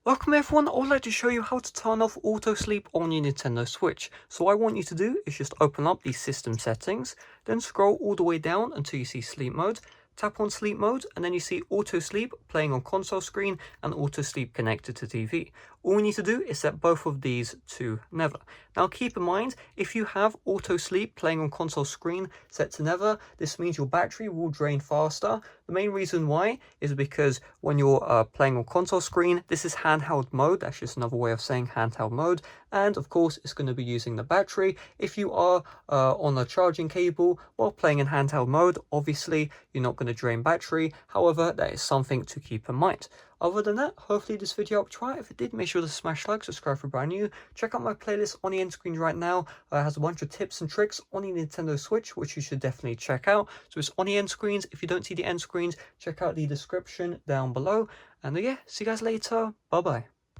Welcome everyone, I would like to show you how to turn off auto sleep on your Nintendo Switch. So what I want you to do is just open up the system settings, then scroll all the way down until you see sleep mode, tap on sleep mode, and then you see auto sleep playing on console screen and auto sleep connected to TV. All we need to do is set both of these to never. Now keep in mind, if you have auto sleep playing on console screen set to never, this means your battery will drain faster. The main reason why is because when you're playing on console screen, this is handheld mode. That's just another way of saying handheld mode. And of course, it's going to be using the battery. If you are on a charging cable while playing in handheld mode, obviously you're not going to drain battery. However, that is something to keep in mind. Other than that, hopefully this video helped you out. If it did, make sure to smash like, subscribe for brand new. Check out my playlist on the end screen right now. It has a bunch of tips and tricks on the Nintendo Switch, which you should definitely check out. So it's on the end screens. If you don't see the end screens, check out the description down below. And yeah, see you guys later. Bye bye.